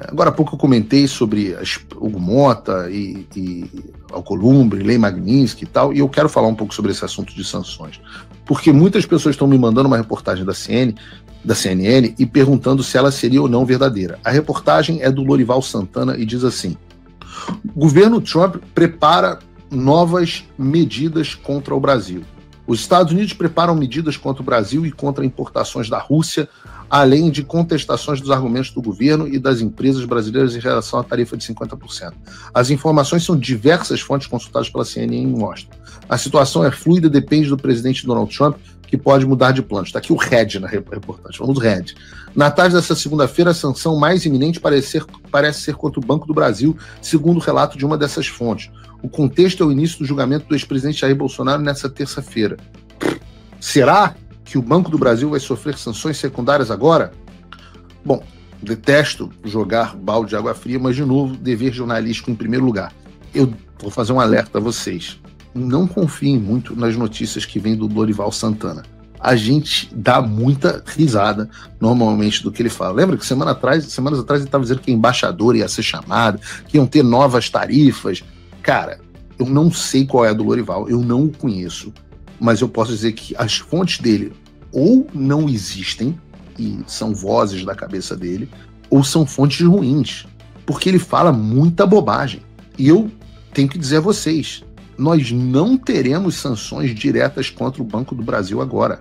Agora há pouco eu comentei sobre o Mota e Alcolumbre, Lei Magnitsky e tal, e eu quero falar um pouco sobre esse assunto de sanções, porque muitas pessoas estão me mandando uma reportagem da CNN e perguntando se ela seria ou não verdadeira. A reportagem é do Lorival Santana e diz assim: o governo Trump prepara novas medidas contra o Brasil. Os Estados Unidos preparam medidas contra o Brasil e contra importações da Rússia, além de contestações dos argumentos do governo e das empresas brasileiras em relação à tarifa de 50%. As informações são diversas fontes consultadas pela CNN e mostram. A situação é fluida, depende do presidente Donald Trump, que pode mudar de plano. Está aqui o Red na reportagem, vamos Red. Na tarde dessa segunda-feira, a sanção mais iminente parece ser contra o Banco do Brasil, segundo o relato de uma dessas fontes. O contexto é o início do julgamento do ex-presidente Jair Bolsonaro nessa terça-feira. Será que o Banco do Brasil vai sofrer sanções secundárias agora? Bom, detesto jogar balde de água fria, mas, de novo, dever jornalístico em primeiro lugar. Eu vou fazer um alerta a vocês. Não confiem muito nas notícias que vêm do Lorival Santana. A gente dá muita risada, normalmente, do que ele fala. Lembra que semanas atrás ele estava dizendo que a embaixadora ia ser chamada, que iam ter novas tarifas. Cara, eu não sei qual é a do Lorival, eu não o conheço, mas eu posso dizer que as fontes dele ou não existem, e são vozes da cabeça dele, ou são fontes ruins, porque ele fala muita bobagem. E eu tenho que dizer a vocês, nós não teremos sanções diretas contra o Banco do Brasil agora.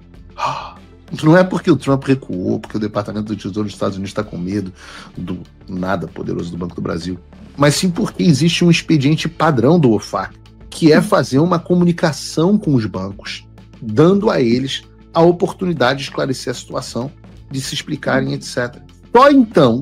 Não é porque o Trump recuou, porque o Departamento do Tesouro dos Estados Unidos está com medo do nada poderoso do Banco do Brasil, mas sim porque existe um expediente padrão do OFAC, que é fazer uma comunicação com os bancos, dando a eles a oportunidade de esclarecer a situação, de se explicarem, etc. Só então,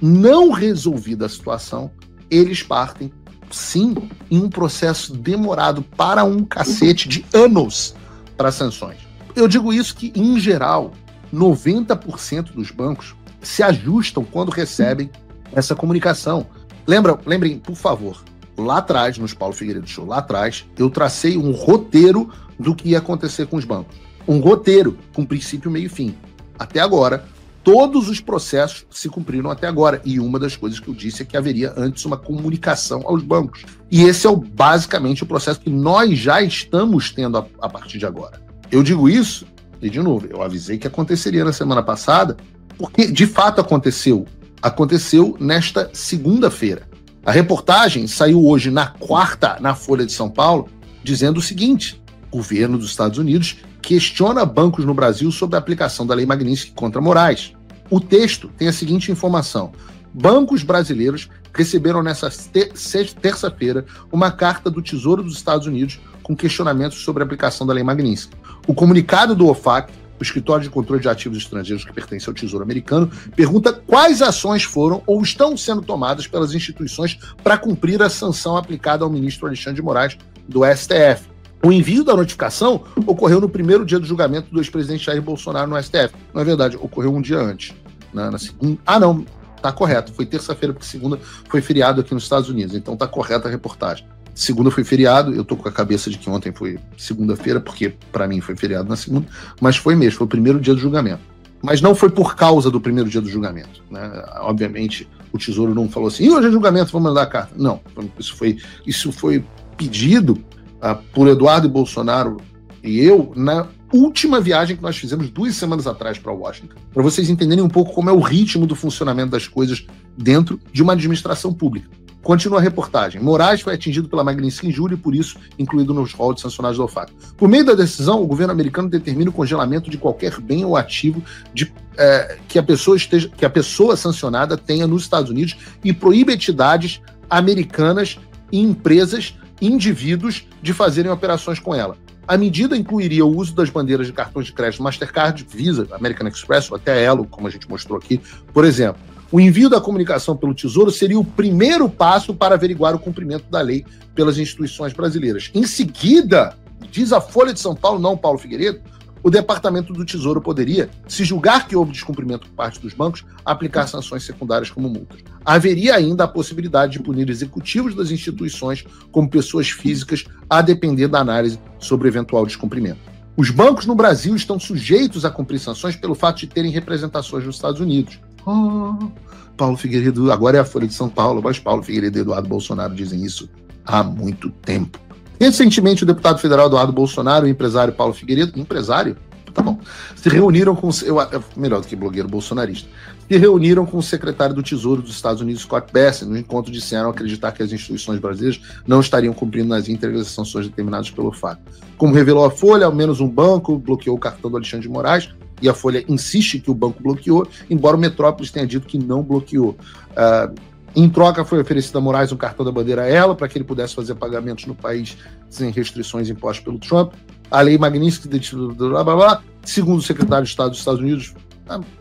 não resolvida a situação, eles partem, sim, em um processo demorado para um cacete de anos para sanções. Eu digo isso que, em geral, 90% dos bancos se ajustam quando recebem essa comunicação. Lembrem, por favor, lá atrás, nos Paulo Figueiredo Show, lá atrás, eu tracei um roteiro do que ia acontecer com os bancos. Um roteiro com princípio, meio e fim. Até agora, todos os processos se cumpriram até agora. E uma das coisas que eu disse é que haveria antes uma comunicação aos bancos. E esse é basicamente o processo que nós já estamos tendo a partir de agora. Eu digo isso, e de novo, eu avisei que aconteceria na semana passada, porque de fato aconteceu. Aconteceu nesta segunda-feira. A reportagem saiu hoje na quarta, na Folha de São Paulo, dizendo o seguinte: o governo dos Estados Unidos questiona bancos no Brasil sobre a aplicação da Lei Magnitsky contra Moraes. O texto tem a seguinte informação: bancos brasileiros receberam nessa terça-feira uma carta do Tesouro dos Estados Unidos com questionamentos sobre a aplicação da Lei Magnitsky. O comunicado do OFAC, o Escritório de Controle de Ativos Estrangeiros que pertence ao Tesouro Americano, pergunta quais ações foram ou estão sendo tomadas pelas instituições para cumprir a sanção aplicada ao ministro Alexandre de Moraes do STF. O envio da notificação ocorreu no primeiro dia do julgamento do ex-presidente Jair Bolsonaro no STF. Não é verdade, ocorreu um dia antes. Na segunda... não, tá correto. Foi terça-feira, porque segunda foi feriado aqui nos Estados Unidos. Então tá correta a reportagem. Segunda foi feriado, eu tô com a cabeça de que ontem foi segunda-feira, porque para mim foi feriado na segunda, mas foi mesmo, foi o primeiro dia do julgamento. Mas não foi por causa do primeiro dia do julgamento, né? Obviamente, o Tesouro não falou assim, hoje é julgamento, vamos mandar a carta. Não, isso foi pedido por Eduardo Bolsonaro e eu na última viagem que nós fizemos 2 semanas atrás para Washington, para vocês entenderem um pouco como é o ritmo do funcionamento das coisas dentro de uma administração pública. Continua a reportagem. Moraes foi atingido pela Magnitsky injúria e, por isso, incluído nos rol de sancionados do OFAC. Por meio da decisão, o governo americano determina o congelamento de qualquer bem ou ativo que a pessoa sancionada tenha nos Estados Unidos e proíbe entidades americanas e empresas, indivíduos, de fazerem operações com ela. A medida incluiria o uso das bandeiras de cartões de crédito Mastercard, Visa, American Express, ou até Elo, como a gente mostrou aqui, por exemplo. O envio da comunicação pelo Tesouro seria o primeiro passo para averiguar o cumprimento da lei pelas instituições brasileiras. Em seguida, diz a Folha de São Paulo, não Paulo Figueiredo, o Departamento do Tesouro poderia, se julgar que houve descumprimento por parte dos bancos, aplicar sanções secundárias como multas. Haveria ainda a possibilidade de punir executivos das instituições como pessoas físicas, a depender da análise sobre eventual descumprimento. Os bancos no Brasil estão sujeitos a cumprir sanções pelo fato de terem representações nos Estados Unidos. Paulo Figueiredo, agora é a Folha de São Paulo, mas Paulo Figueiredo e Eduardo Bolsonaro dizem isso há muito tempo. Recentemente, o deputado federal Eduardo Bolsonaro e o empresário Paulo Figueiredo, empresário? Tá bom, se reuniram com, melhor do que blogueiro bolsonarista, se reuniram com o secretário do Tesouro dos Estados Unidos, Scott Bessent. No encontro disseram acreditar que as instituições brasileiras não estariam cumprindo nas íntegras as sanções determinadas pelo fato. Como revelou a Folha, ao menos um banco bloqueou o cartão do Alexandre de Moraes, e a Folha insiste que o banco bloqueou, embora o Metrópolis tenha dito que não bloqueou. Em troca, foi oferecido a Moraes um cartão da bandeira Elo para que ele pudesse fazer pagamentos no país sem restrições impostas pelo Trump. A lei Magnitsky, blá, blá, blá, segundo o secretário de Estado dos Estados Unidos,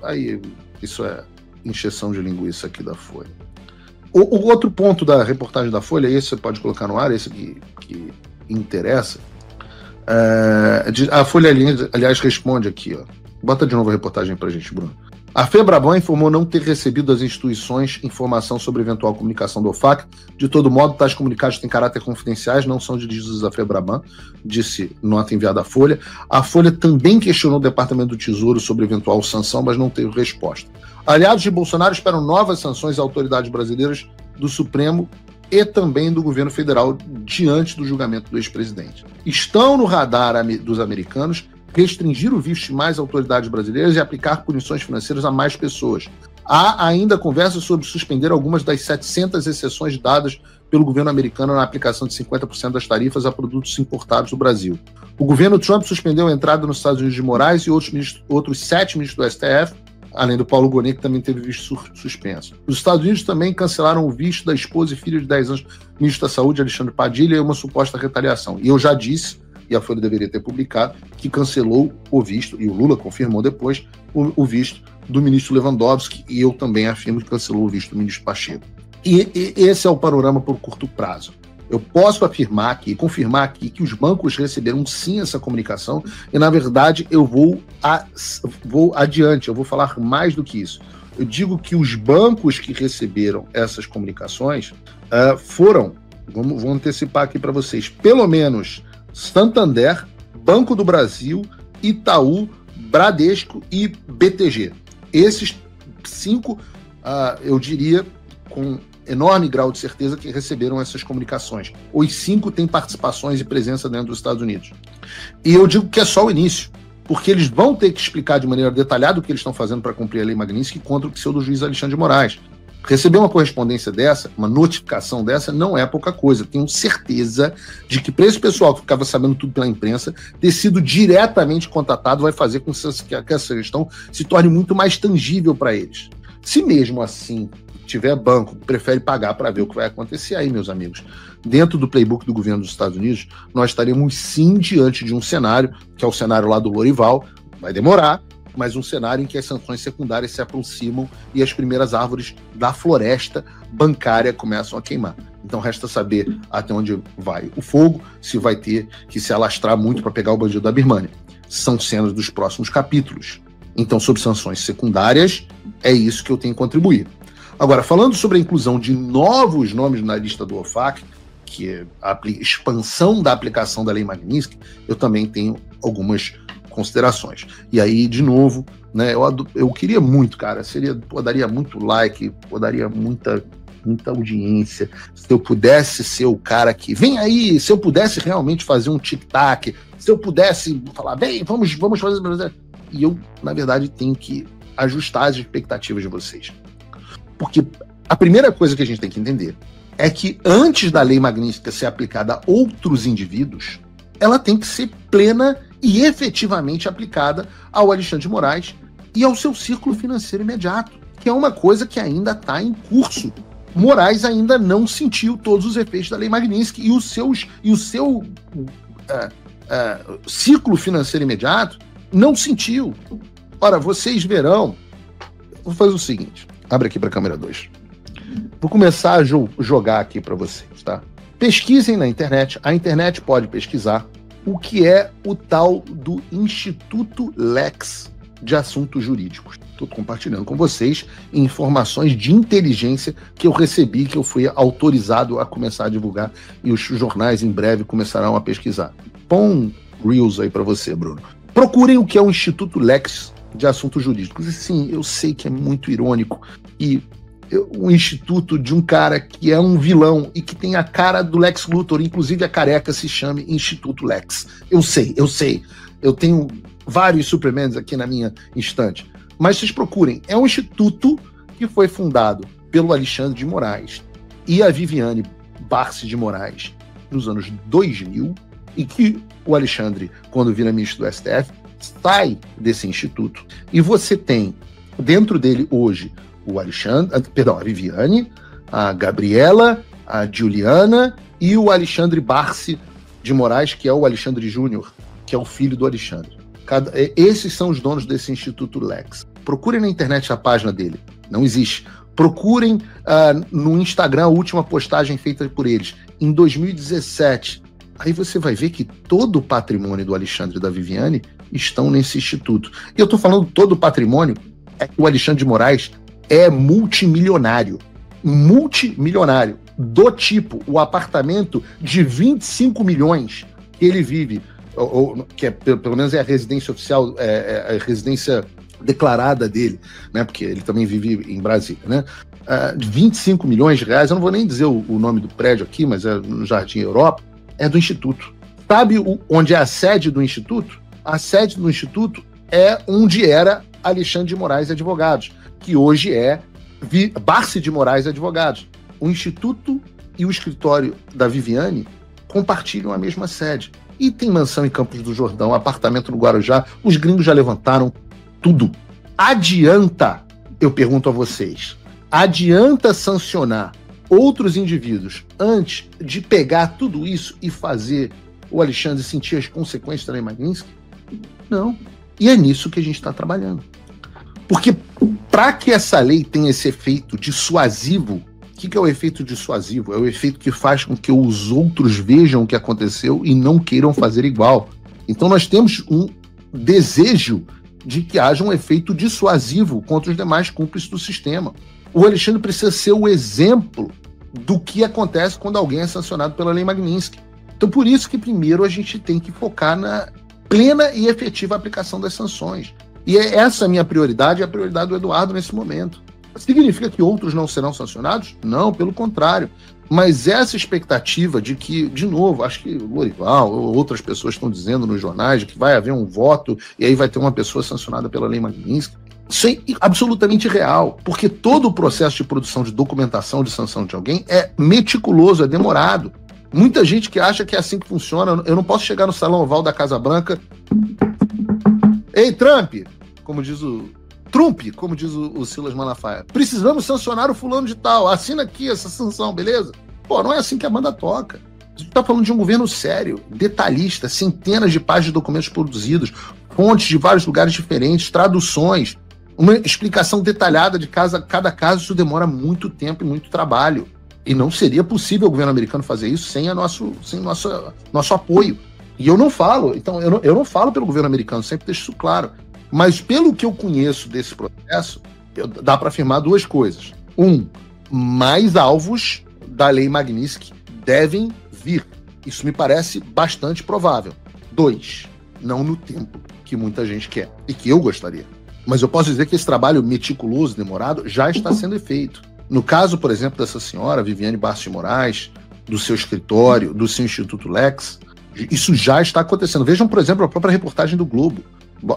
aí isso é encheção de linguiça aqui da Folha. O outro ponto da reportagem da Folha, esse você pode colocar no ar, esse que interessa, a Folha, aliás, responde aqui, ó. Bota de novo a reportagem pra gente, Bruno. A FEBRABAN informou não ter recebido das instituições informação sobre eventual comunicação do OFAC. De todo modo, tais comunicados têm caráter confidenciais, não são dirigidos à FEBRABAN, disse nota enviada à Folha. A Folha também questionou o Departamento do Tesouro sobre eventual sanção, mas não teve resposta. Aliados de Bolsonaro esperam novas sanções a autoridades brasileiras do Supremo e também do governo federal diante do julgamento do ex-presidente. Estão no radar dos americanos restringir o visto de mais autoridades brasileiras e aplicar punições financeiras a mais pessoas. Há ainda conversas sobre suspender algumas das 700 exceções dadas pelo governo americano na aplicação de 50% das tarifas a produtos importados do Brasil. O governo Trump suspendeu a entrada nos Estados Unidos de Moraes e outros 7 ministros do STF, além do Paulo Gonet, que também teve visto suspenso. Os Estados Unidos também cancelaram o visto da esposa e filha de 10 anos do ministro da Saúde, Alexandre Padilha, e uma suposta retaliação. E eu já disse, e a Folha deveria ter publicado, que cancelou o visto, e o Lula confirmou depois, o visto do ministro Lewandowski, e eu também afirmo que cancelou o visto do ministro Pacheco. E esse é o panorama por curto prazo. Eu posso afirmar aqui, confirmar aqui, que os bancos receberam sim essa comunicação, e na verdade eu vou adiante, eu vou falar mais do que isso. Eu digo que os bancos que receberam essas comunicações foram, vou antecipar aqui para vocês, pelo menos Santander, Banco do Brasil, Itaú, Bradesco e BTG. Esses 5, eu diria, com enorme grau de certeza que receberam essas comunicações. Os 5 têm participações e presença dentro dos Estados Unidos. E eu digo que é só o início, porque eles vão ter que explicar de maneira detalhada o que eles estão fazendo para cumprir a lei Magnitsky contra o pseudo-juiz Alexandre de Moraes. Receber uma correspondência dessa, uma notificação dessa, não é pouca coisa. Tenho certeza de que para esse pessoal que ficava sabendo tudo pela imprensa, ter sido diretamente contatado vai fazer com que essa questão se torne muito mais tangível para eles. Se mesmo assim tiver banco que prefere pagar para ver o que vai acontecer aí, meus amigos, dentro do playbook do governo dos Estados Unidos, nós estaremos sim diante de um cenário, que é o cenário lá do Lorival, vai demorar, mas um cenário em que as sanções secundárias se aproximam e as primeiras árvores da floresta bancária começam a queimar. Então resta saber até onde vai o fogo, se vai ter que se alastrar muito para pegar o bandido da Birmânia. São cenas dos próximos capítulos. Então, sobre sanções secundárias, é isso que eu tenho contribuído. Agora, falando sobre a inclusão de novos nomes na lista do OFAC, que é a expansão da aplicação da lei Magnitsky, eu também tenho algumas considerações. E aí, de novo, né, eu queria muito, cara, daria muito like, daria muita audiência, se eu pudesse ser o cara que, vem aí, se eu pudesse realmente fazer um tic-tac, se eu pudesse falar, bem, vamos fazer... E eu, na verdade, tenho que ajustar as expectativas de vocês. Porque a primeira coisa que a gente tem que entender é que antes da lei Magnitsky ser aplicada a outros indivíduos, ela tem que ser plena e efetivamente aplicada ao Alexandre de Moraes e ao seu círculo financeiro imediato, que é uma coisa que ainda está em curso. Moraes ainda não sentiu todos os efeitos da lei Magnitsky e o seu ciclo financeiro imediato não sentiu. Ora, vocês verão, vou fazer o seguinte, abre aqui para a câmera 2. Vou começar a jogar aqui para vocês, tá? Pesquisem na internet, a internet pode pesquisar o que é o tal do Instituto Lex de Assuntos Jurídicos. Estou compartilhando com vocês informações de inteligência que eu recebi, que eu fui autorizado a começar a divulgar e os jornais em breve começarão a pesquisar. Põe Reels aí para você, Bruno. Procurem o que é o Instituto Lex de assuntos jurídicos. E sim, eu sei que é muito irônico e um instituto de um cara que é um vilão e que tem a cara do Lex Luthor, inclusive a careca se chame Instituto Lex. Eu sei. Eu tenho vários Supermans aqui na minha estante. Mas vocês procurem. É um instituto que foi fundado pelo Alexandre de Moraes e a Viviane Barsi de Moraes nos anos 2000 e que o Alexandre, quando vira ministro do STF, sai desse instituto. E você tem dentro dele hoje o Alexandre, perdão, a Viviane, a Gabriela, a Juliana e o Alexandre Barsi de Moraes, que é o Alexandre Júnior, que é o filho do Alexandre. Esses são os donos desse Instituto Lex. Procurem na internet a página dele. Não existe. Procurem no Instagram a última postagem feita por eles, em 2017. Aí você vai ver que todo o patrimônio do Alexandre e da Viviane estão nesse instituto. E eu estou falando todo o patrimônio, é que o Alexandre de Moraes é multimilionário. Multimilionário. Do tipo, o apartamento de 25 milhões que ele vive, que é, pelo menos é a residência oficial, é a residência declarada dele, né? Porque ele também vive em Brasília, né? 25 milhões de reais, eu não vou nem dizer o nome do prédio aqui, mas é no Jardim Europa, é do Instituto. Sabe onde é a sede do Instituto? A sede do Instituto é onde era Alexandre de Moraes Advogados, que hoje é Barsi de Moraes Advogados. O Instituto e o escritório da Viviane compartilham a mesma sede. E tem mansão em Campos do Jordão, apartamento no Guarujá, os gringos já levantaram tudo. Adianta, eu pergunto a vocês, adianta sancionar outros indivíduos antes de pegar tudo isso e fazer o Alexandre sentir as consequências da Lei Magnitsky? Não. E é nisso que a gente está trabalhando. Porque para que essa lei tenha esse efeito dissuasivo, o que é o efeito dissuasivo? É o efeito que faz com que os outros vejam o que aconteceu e não queiram fazer igual. Então nós temos um desejo de que haja um efeito dissuasivo contra os demais cúmplices do sistema. O Alexandre precisa ser o exemplo do que acontece quando alguém é sancionado pela Lei Magnitsky. Então por isso que primeiro a gente tem que focar na plena e efetiva aplicação das sanções. E essa é a minha prioridade e a prioridade do Eduardo nesse momento. Significa que outros não serão sancionados? Não, pelo contrário. Mas essa expectativa de que, de novo, acho que o Lorival ou outras pessoas estão dizendo nos jornais que vai haver um voto e aí vai ter uma pessoa sancionada pela Lei Magnitsky. Isso é absolutamente real, porque todo o processo de produção de documentação de sanção de alguém é meticuloso, é demorado. Muita gente que acha que é assim que funciona. Eu não posso chegar no salão oval da Casa Branca. Ei, Trump, como diz o Silas Malafaia, precisamos sancionar o fulano de tal, assina aqui essa sanção, beleza? Pô, não é assim que a banda toca. A gente está falando de um governo sério, detalhista, centenas de páginas de documentos produzidos, fontes de vários lugares diferentes, traduções, uma explicação detalhada de cada caso. Isso demora muito tempo e muito trabalho. E não seria possível o governo americano fazer isso sem nosso apoio. E eu não falo, então eu não falo pelo governo americano, sempre deixo isso claro. Mas pelo que eu conheço desse processo, dá para afirmar duas coisas. Mais alvos da Lei Magnitsky devem vir. Isso me parece bastante provável. 2, não no tempo que muita gente quer e que eu gostaria. Mas eu posso dizer que esse trabalho meticuloso, demorado, já está sendo feito. No caso, por exemplo, dessa senhora, Viviane Barsi de Moraes, do seu escritório, do seu Instituto Lex, isso já está acontecendo. Vejam, por exemplo, a própria reportagem do Globo.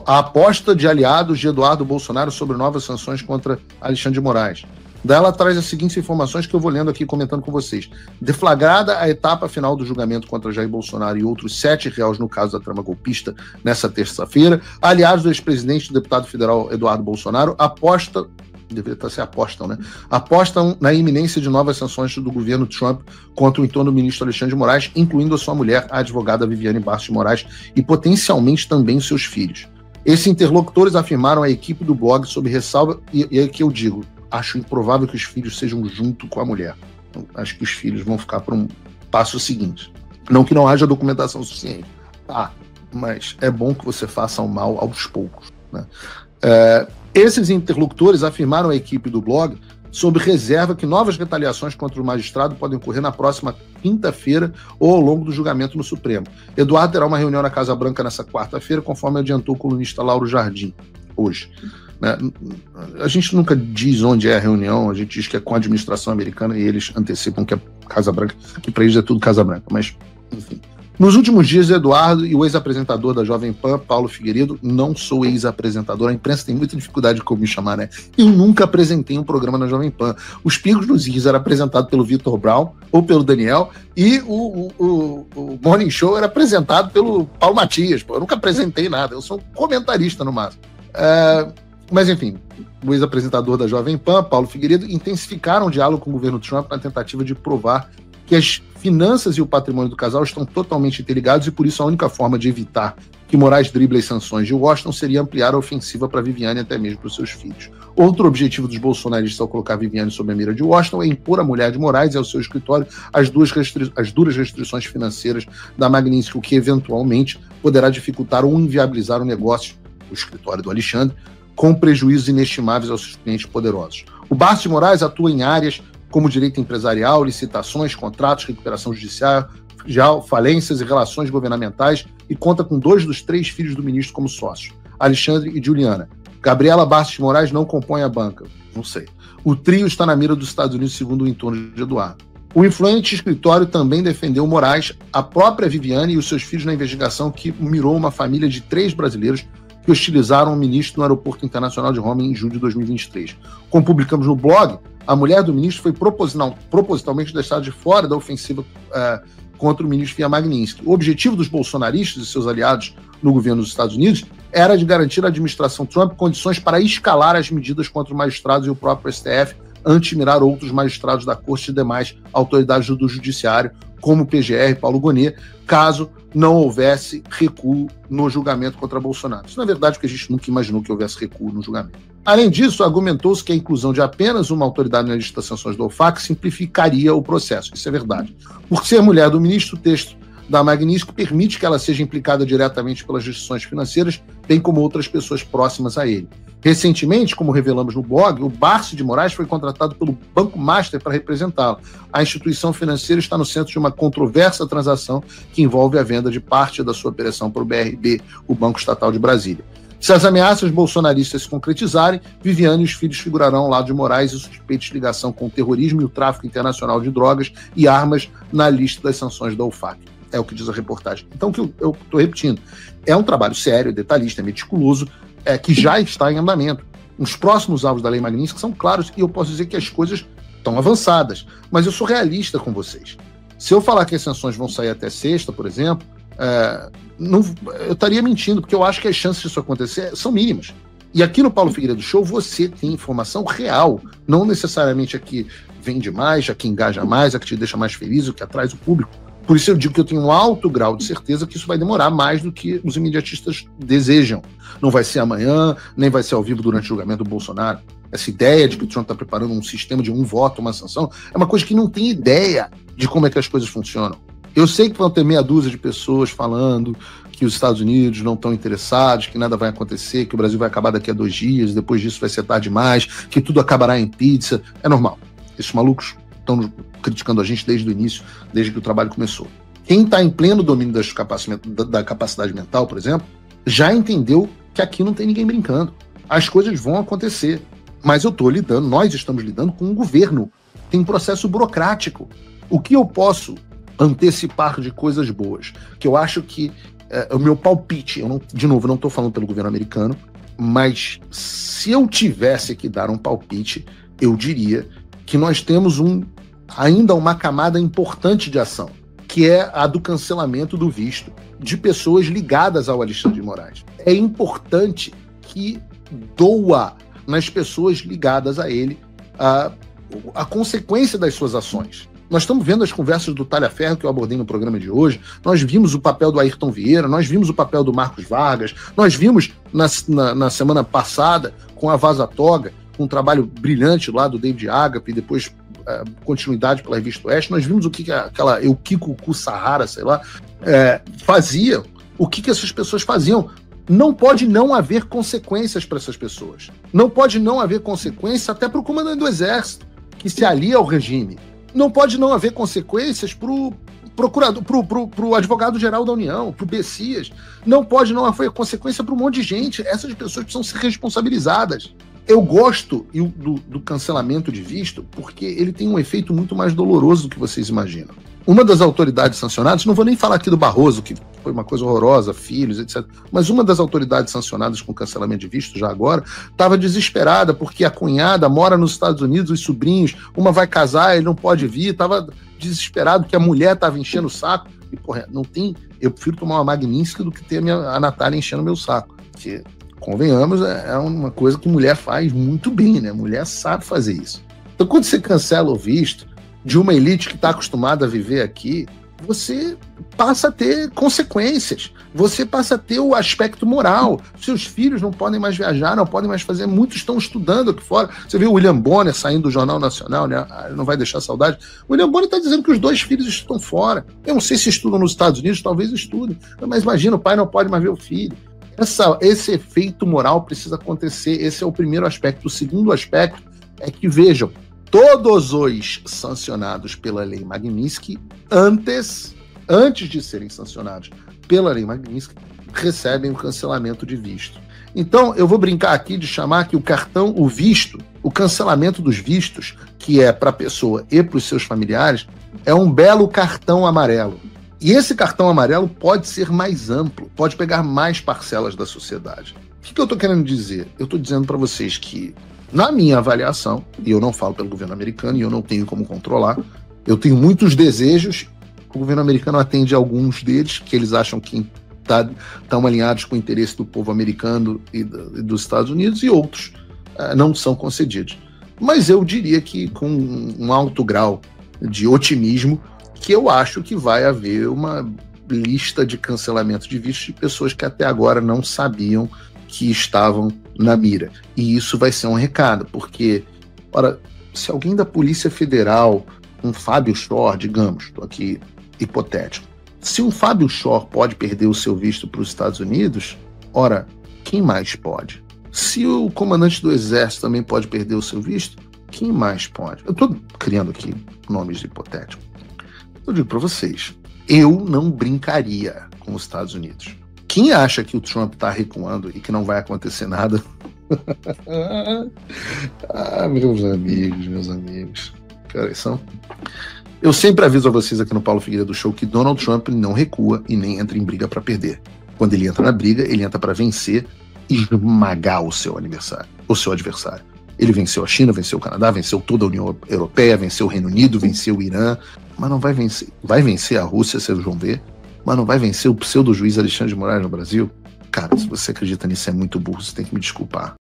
A aposta de aliados de Eduardo Bolsonaro sobre novas sanções contra Alexandre de Moraes. Daí ela traz as seguintes informações que eu vou lendo aqui, comentando com vocês. Deflagrada a etapa final do julgamento contra Jair Bolsonaro e outros 7 réus no caso da trama golpista nessa terça-feira, aliados do ex-presidente e do deputado federal Eduardo Bolsonaro apostam na iminência de novas sanções do governo Trump contra o então ministro Alexandre de Moraes, incluindo a sua mulher, a advogada Viviane Barsi de Moraes, e potencialmente também seus filhos. Esses interlocutores afirmaram à equipe do blog sob ressalva, e é que eu digo, acho improvável que os filhos sejam junto com a mulher. Então, acho que os filhos vão ficar para um passo seguinte. Não que não haja documentação suficiente. Mas é bom que você faça o mal aos poucos, né? Esses interlocutores afirmaram à equipe do blog sob reserva que novas retaliações contra o magistrado podem ocorrer na próxima quinta-feira ou ao longo do julgamento no Supremo. Eduardo terá uma reunião na Casa Branca nessa quarta-feira, conforme adiantou o colunista Lauro Jardim. hoje. Né? A gente nunca diz onde é a reunião, a gente diz que é com a administração americana e eles antecipam que é Casa Branca, que para eles é tudo Casa Branca, mas enfim. Nos últimos dias, Eduardo e o ex-apresentador da Jovem Pan, Paulo Figueiredo, não sou ex-apresentador, a imprensa tem muita dificuldade de como me chamar, né? Eu nunca apresentei um programa na Jovem Pan. Os Pingos nos Is era apresentado pelo Vitor Brown ou pelo Daniel, e o Morning Show era apresentado pelo Paulo Matias. Pô, eu nunca apresentei nada, eu sou um comentarista no máximo. Mas, enfim, o ex-apresentador da Jovem Pan, Paulo Figueiredo, intensificaram o diálogo com o governo Trump na tentativa de provar que as finanças e o patrimônio do casal estão totalmente interligados e, por isso, a única forma de evitar que Moraes drible as sanções de Washington seria ampliar a ofensiva para Viviane e até mesmo para os seus filhos. Outro objetivo dos bolsonaristas ao colocar Viviane sob a mira de Washington é impor à mulher de Moraes e ao seu escritório as duras restrições financeiras da Magnitsky, o que, eventualmente, poderá dificultar ou inviabilizar o negócio, o escritório do Alexandre, com prejuízos inestimáveis aos seus clientes poderosos. O Barros de Moraes atua em áreas como direito empresarial, licitações, contratos, recuperação judicial, falências e relações governamentais, e conta com 2 dos 3 filhos do ministro como sócios, Alexandre e Juliana. Gabriela Barros de Moraes não compõe a banca, não sei. O trio está na mira dos Estados Unidos, segundo o entorno de Eduardo. O influente escritório também defendeu Moraes, a própria Viviane e os seus filhos na investigação que mirou uma família de 3 brasileiros que hostilizaram o ministro no aeroporto internacional de Roma em julho de 2023. Como publicamos no blog, a mulher do ministro foi propositalmente deixada de fora da ofensiva contra o ministro via Magnitsky. O objetivo dos bolsonaristas e seus aliados no governo dos Estados Unidos era de garantir à administração Trump condições para escalar as medidas contra os magistrados e o próprio STF antes de mirar outros magistrados da Corte e demais autoridades do Judiciário, como o PGR, Paulo Gonet, caso não houvesse recuo no julgamento contra Bolsonaro. Isso, na verdade, porque a gente nunca imaginou que houvesse recuo no julgamento. Além disso, argumentou-se que a inclusão de apenas uma autoridade na lista das sanções do OFAC simplificaria o processo. Isso é verdade. Por ser mulher do ministro, o texto da Magnitsky permite que ela seja implicada diretamente pelas restrições financeiras, bem como outras pessoas próximas a ele. Recentemente, como revelamos no blog, o Barros de Moraes foi contratado pelo Banco Master para representá-lo. A instituição financeira está no centro de uma controversa transação que envolve a venda de parte da sua operação para o BRB, o Banco Estatal de Brasília. Se as ameaças bolsonaristas se concretizarem, Viviane e os filhos figurarão ao lado de Moraes e suspeitos de ligação com o terrorismo e o tráfico internacional de drogas e armas na lista das sanções da OFAC. É o que diz a reportagem. Então, o que eu estou repetindo, é um trabalho sério, detalhista, meticuloso, que já está em andamento. Os próximos alvos da Lei Magnitsky são claros e eu posso dizer que as coisas estão avançadas, mas eu sou realista com vocês. Se eu falar que as sanções vão sair até sexta, por exemplo, eu estaria mentindo, porque eu acho que as chances disso acontecer são mínimas. E aqui no Paulo Figueiredo Show você tem informação real, não necessariamente a que vende mais, a que engaja mais, a que te deixa mais feliz, o que atrai o público. Por isso eu digo que eu tenho um alto grau de certeza que isso vai demorar mais do que os imediatistas desejam. Não vai ser amanhã, nem vai ser ao vivo durante o julgamento do Bolsonaro. Essa ideia de que o Trump está preparando um sistema de um voto, uma sanção, é uma coisa que não tem ideia de como é que as coisas funcionam. Eu sei que vão ter meia dúzia de pessoas falando que os Estados Unidos não estão interessados, que nada vai acontecer, que o Brasil vai acabar daqui a 2 dias, depois disso vai ser tarde demais, que tudo acabará em pizza. É normal. Esses malucos estão criticando a gente desde o início, desde que o trabalho começou. Quem está em pleno domínio da capacidade mental, por exemplo, já entendeu que aqui não tem ninguém brincando. As coisas vão acontecer. Mas nós estamos lidando com um governo. Tem um processo burocrático. O que eu posso antecipar de coisas boas? Que eu acho que o meu palpite, de novo, eu não estou falando pelo governo americano, mas se eu tivesse que dar um palpite, eu diria que nós temos ainda uma camada importante de ação, que é a do cancelamento do visto de pessoas ligadas ao Alexandre de Moraes. É importante que doa nas pessoas ligadas a ele a consequência das suas ações. Nós estamos vendo as conversas do Talhaferro que eu abordei no programa de hoje, nós vimos o papel do Ayrton Vieira, nós vimos o papel do Marcos Vargas, nós vimos na semana passada com a Vaza Toga, com um trabalho brilhante lá do David Agape, e depois continuidade pela Revista Oeste, nós vimos o que aquela Eukiko Kussahara, sei lá, fazia, o que essas pessoas faziam. Não pode não haver consequências para essas pessoas. Não pode não haver consequência até para o comandante do Exército, que se alia ao regime. Não pode não haver consequências para o procurador, pro advogado-geral da União, pro Bessias. Não pode, não foi consequência para um monte de gente. Essas pessoas precisam ser responsabilizadas. Eu gosto do cancelamento de visto porque ele tem um efeito muito mais doloroso do que vocês imaginam. Uma das autoridades sancionadas, não vou nem falar aqui do Barroso, que foi uma coisa horrorosa, filhos, etc. Mas uma das autoridades sancionadas com cancelamento de visto, já agora, estava desesperada porque a cunhada mora nos Estados Unidos, os sobrinhos, uma vai casar, ele não pode vir, estava desesperado que a mulher estava enchendo o saco. E, porra, não tem... Eu prefiro tomar uma Magnífica do que ter a Natália enchendo meu saco. Porque, convenhamos, é uma coisa que mulher faz muito bem, né? Mulher sabe fazer isso. Então, quando você cancela o visto de uma elite que está acostumada a viver aqui, você passa a ter consequências, você passa a ter o aspecto moral. Seus filhos não podem mais viajar, não podem mais fazer, muitos estão estudando aqui fora. Você viu o William Bonner saindo do Jornal Nacional, né? Não vai deixar saudade. O William Bonner está dizendo que os 2 filhos estão fora. Eu não sei se estudam nos Estados Unidos, talvez estudem, mas imagina, o pai não pode mais ver o filho. Esse efeito moral precisa acontecer, esse é o primeiro aspecto. O segundo aspecto é que, vejam, todos os sancionados pela Lei Magnitsky, antes de serem sancionados pela Lei Magnitsky, recebem o cancelamento de visto. Então, eu vou brincar aqui de chamar que o visto, o cancelamento dos vistos, que é para a pessoa e para os seus familiares, é um belo cartão amarelo. E esse cartão amarelo pode ser mais amplo, pode pegar mais parcelas da sociedade. O que eu estou querendo dizer? Eu estou dizendo para vocês que, na minha avaliação, e eu não falo pelo governo americano, e eu não tenho como controlar, eu tenho muitos desejos, o governo americano atende a alguns deles, que eles acham que estão alinhados com o interesse do povo americano e dos Estados Unidos, e outros não são concedidos. Mas eu diria que com um alto grau de otimismo, que eu acho que vai haver uma lista de cancelamento de vistos de pessoas que até agora não sabiam que estavam na mira. E isso vai ser um recado, porque, ora, se alguém da Polícia Federal, um Fábio Shor, digamos, estou aqui hipotético, se um Fábio Shor pode perder o seu visto para os Estados Unidos, ora, quem mais pode? Se o comandante do Exército também pode perder o seu visto, quem mais pode? Eu estou criando aqui nomes hipotéticos. Eu digo para vocês, eu não brincaria com os Estados Unidos. Quem acha que o Trump está recuando e que não vai acontecer nada? meus amigos. Cara, eu sempre aviso a vocês aqui no Paulo Figueiredo Show que Donald Trump não recua e nem entra em briga para perder. Quando ele entra na briga, ele entra para vencer e esmagar o seu adversário. Ele venceu a China, venceu o Canadá, venceu toda a União Europeia, venceu o Reino Unido, venceu o Irã, mas não vai vencer. Vai vencer a Rússia, vocês vão ver, mas não vai vencer o pseudo-juiz Alexandre de Moraes no Brasil? Cara, se você acredita nisso, é muito burro, você tem que me desculpar.